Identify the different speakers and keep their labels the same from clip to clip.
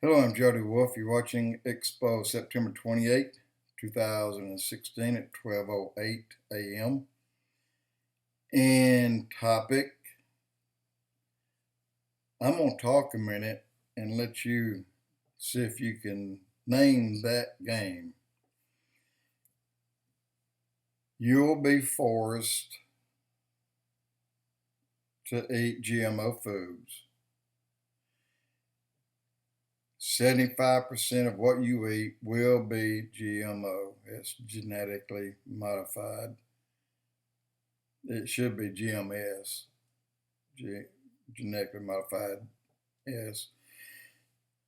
Speaker 1: Hello, I'm Jody Wolf. You're watching Expoz September 28, 2016 at 12:08 a.m. And topic, I'm going to talk a minute and let you see if you can name that game. You'll be forced to eat GMO foods. 75% of what you eat will be GMO. It's genetically modified. It should be GMS, genetically modified. Yes,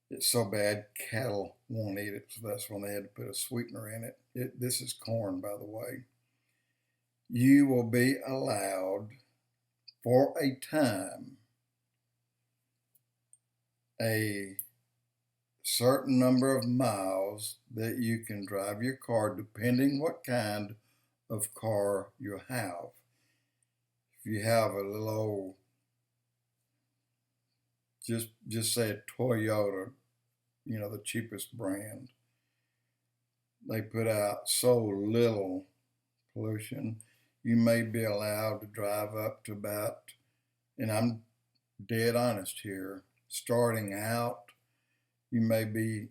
Speaker 1: it's so bad cattle won't eat it, so that's when they had to put a sweetener in it. This is corn, by the way. You will be allowed for a time a certain number of miles that you can drive your car, depending what kind of car you have. If you have a little old, just say a Toyota, the cheapest brand, they put out so little pollution, you may be allowed to drive up to about, and I'm dead honest here, starting out, you may be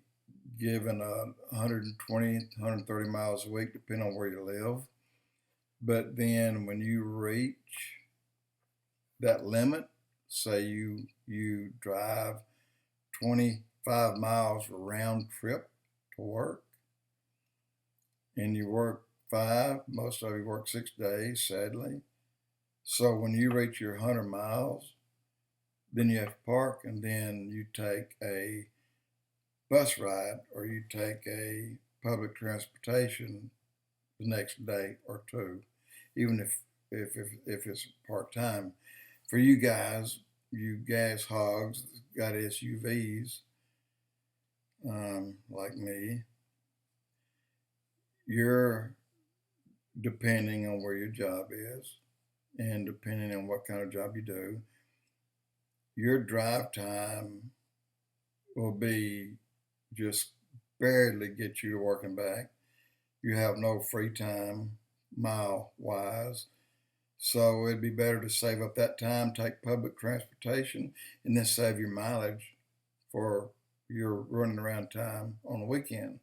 Speaker 1: given 120, 130 miles a week, depending on where you live. But then when you reach that limit, say you drive 25 miles round trip to work, and you work 5, most of you work 6 days, sadly. So when you reach your 100 miles, then you have to park, and then you take a bus ride or you take a public transportation the next day or two, even if it's part-time. For you guys, you gas hogs, got SUVs, like me, you're depending on where your job is and depending on what kind of job you do, your drive time will be just barely get you to work and back. You have no free time mile wise. So it'd be better to save up that time, take public transportation, and then save your mileage for your running around time on the weekend.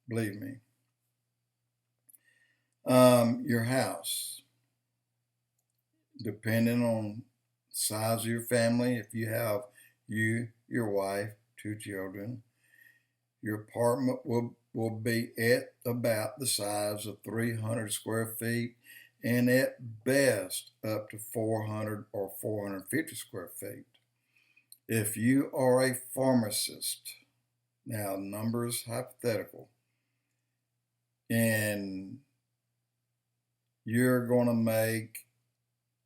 Speaker 1: Believe me. Your house, depending on the size of your family, if you have your wife, 2 children, your apartment will be at about the size of 300 square feet and at best up to 400 or 450 square feet. If you are a pharmacist, now numbers hypothetical, and you're going to make,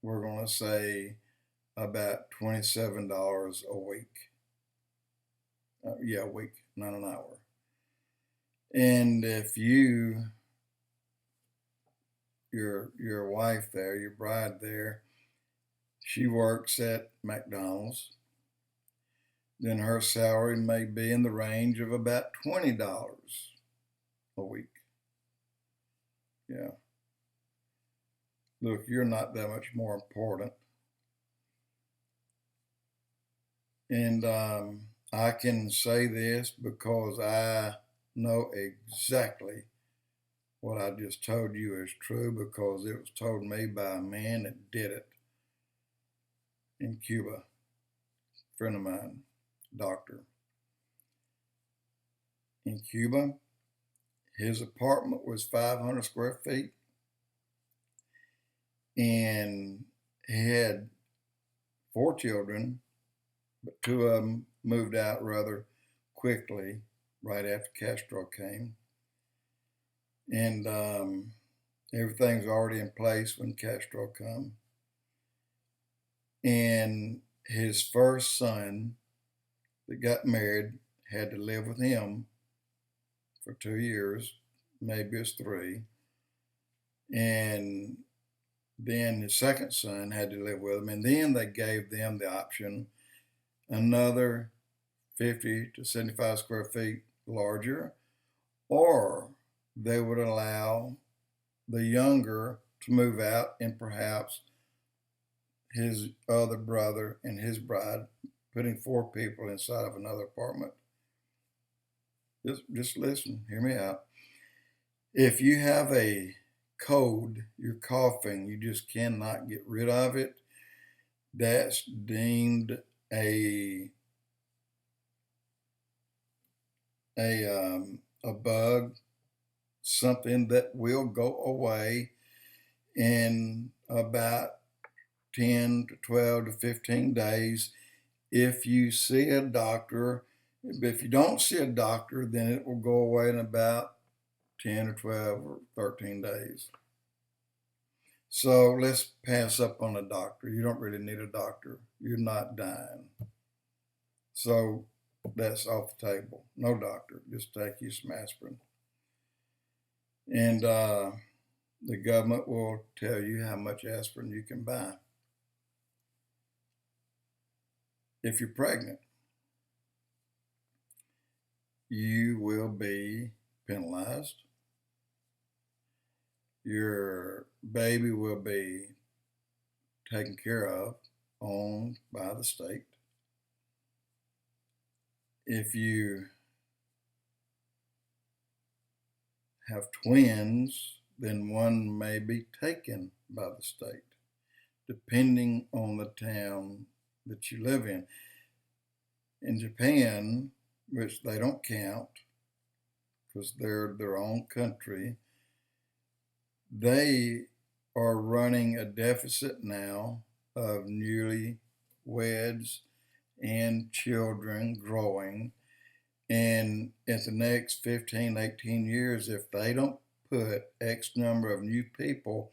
Speaker 1: we're going to say, about $27 a week. A week, not an hour. And if your wife there, your bride there, she works at McDonald's, then her salary may be in the range of about $20 a week. Yeah. Look, you're not that much more important. And I can say this because I know exactly what I just told you is true, because it was told me by a man that did it in Cuba, a friend of mine, doctor. In Cuba, his apartment was 500 square feet, and he had 4 children, but 2 of them moved out rather quickly right after Castro came. And everything's already in place when Castro come. And his first son that got married had to live with him for 2 years, maybe it's 3. And then his second son had to live with him. And then they gave them the option, another 50 to 75 square feet larger, or they would allow the younger to move out and perhaps his other brother and his bride, putting 4 people inside of another apartment. Just listen, hear me out. If you have a cold, you're coughing, you just cannot get rid of it, that's deemed a bug, something that will go away in about 10 to 12 to 15 days if you see a doctor. If you don't see a doctor, then it will go away in about 10 or 12 or 13 days. So let's pass up on a doctor. You don't really need a doctor. You're not dying. So that's off the table. No doctor. Just take you some aspirin. And the government will tell you how much aspirin you can buy. If you're pregnant, you will be penalized. Your baby will be taken care of, owned by the state. If you have twins, then one may be taken by the state, depending on the town that you live in. In Japan, which they don't count because they're their own country, they are running a deficit now of newlyweds and children growing. And in the next 15, 18 years, if they don't put X number of new people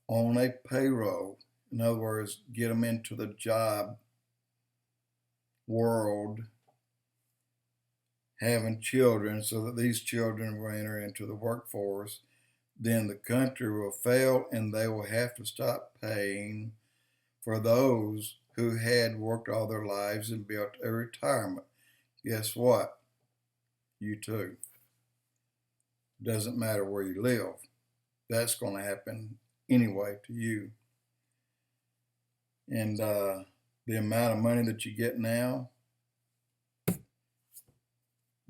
Speaker 1: on a payroll, in other words, get them into the job world, having children so that these children will enter into the workforce, then the country will fail and they will have to stop paying for those who had worked all their lives and built a retirement. Guess what? You too. Doesn't matter where you live. That's going to happen anyway to you. And the amount of money that you get now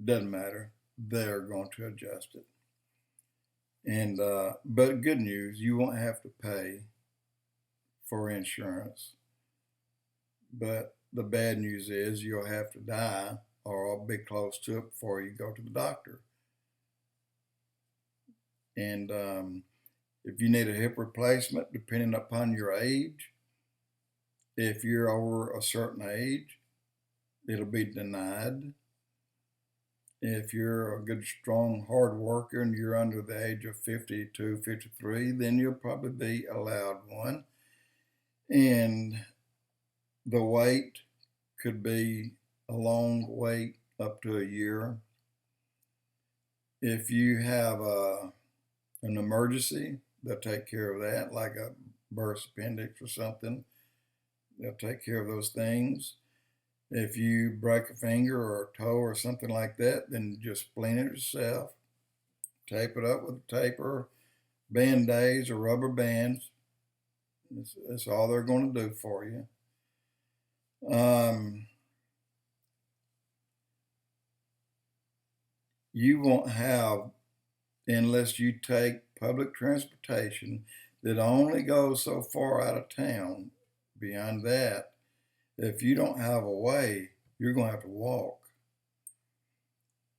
Speaker 1: doesn't matter. They're going to adjust it. And but good news, you won't have to pay for insurance. But the bad news is you'll have to die or I'll be close to it before you go to the doctor. And if you need a hip replacement, depending upon your age, if you're over a certain age, it'll be denied. If you're a good, strong, hard worker and you're under the age of 52, 53, then you'll probably be allowed one. And the wait could be a long wait up to a year. If you have an emergency, they'll take care of that, like a burst appendix or something. They'll take care of those things. If you break a finger or a toe or something like that, then just splint it yourself. Tape it up with a taper, Band-Aids or rubber bands. That's all they're going to do for you. You won't have, unless you take public transportation that only goes so far out of town. Beyond that, if you don't have a way, you're going to have to walk.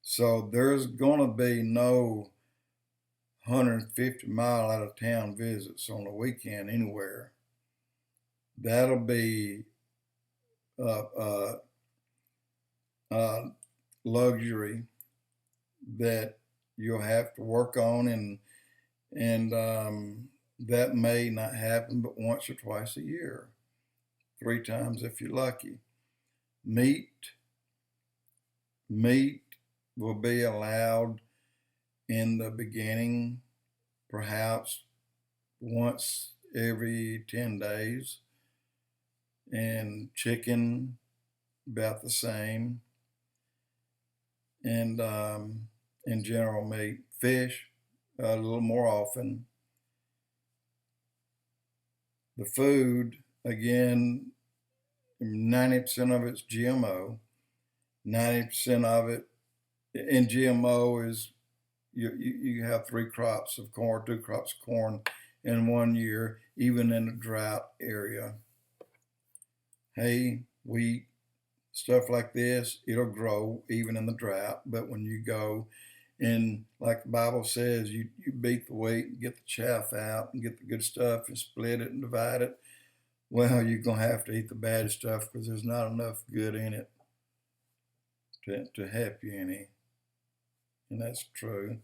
Speaker 1: So there's going to be no 150-mile out of town visits on the weekend anywhere. That'll be luxury that you'll have to work on, and that may not happen but once or twice a year, 3 times if you're lucky. Meat will be allowed in the beginning, perhaps once every 10 days, and chicken about the same. and in general meat. Fish, a little more often. The food, again, 90% of it's GMO. 90% of it in GMO is you have 3 crops of corn, 2 crops of corn in 1 year, even in a drought area. Hay, wheat, stuff like this, it'll grow even in the drought. But when you go and, like the Bible says, you beat the wheat and get the chaff out and get the good stuff and split it and divide it, well, you're going to have to eat the bad stuff because there's not enough good in it to help you any. And that's true.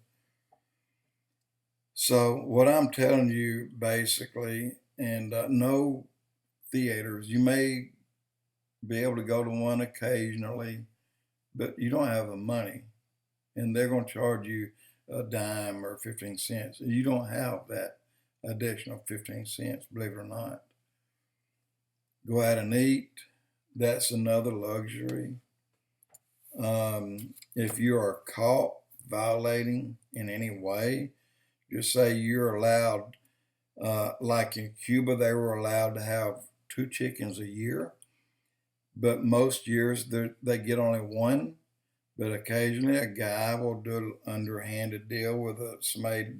Speaker 1: So what I'm telling you basically, and no theaters, you may be able to go to one occasionally, but you don't have the money, and they're going to charge you a dime or 15 cents. You don't have that additional 15 cents, believe it or not. Go out and eat, that's another luxury. If you are caught violating in any way, just say you're allowed, like in Cuba, they were allowed to have 2 chickens a year, but most years they get only 1. But occasionally a guy will do an underhanded deal with somebody,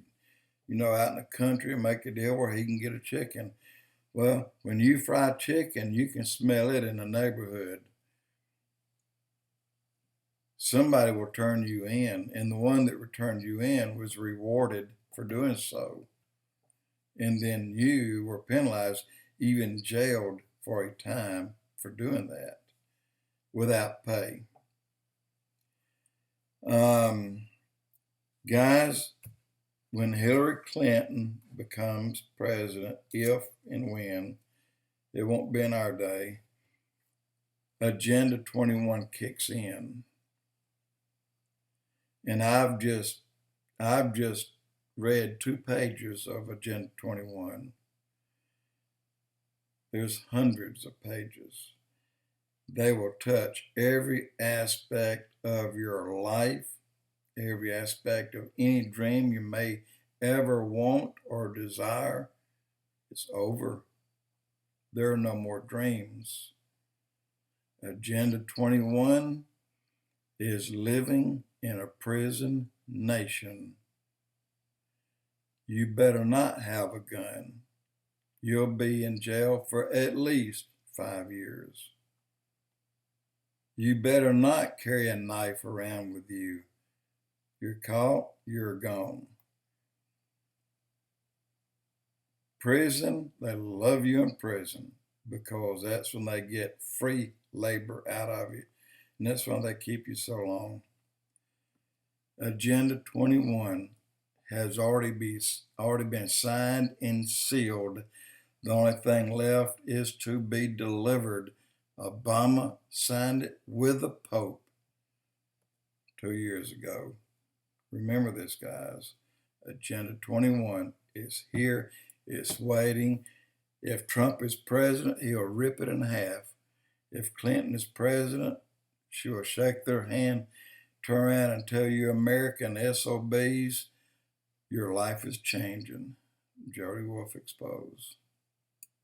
Speaker 1: out in the country and make a deal where he can get a chicken. Well, when you fry chicken, you can smell it in the neighborhood. Somebody will turn you in, and the one that returned you in was rewarded for doing so. And then you were penalized, even jailed for a time for doing that without pay. Guys, when Hillary Clinton becomes president, if and when, it won't be in our day, Agenda 21 kicks in. And I've just read 2 pages of Agenda 21. There's hundreds of pages. They will touch every aspect of your life, every aspect of any dream you may ever want or desire. It's over. There are no more dreams. Agenda 21 is living in a prison nation. You better not have a gun. You'll be in jail for at least 5 years. You better not carry a knife around with you. You're caught, you're gone. Prison, they love you in prison because that's when they get free labor out of you. And that's why they keep you so long. Agenda 21 has already been signed and sealed. The only thing left is to be delivered. Obama signed it with the Pope 2 years ago. Remember this, guys. Agenda 21 is here. It's waiting. If Trump is president, he'll rip it in half. If Clinton is president, she will shake their hand, turn around and tell you American SOBs, your life is changing. Jody Wolf Expoz.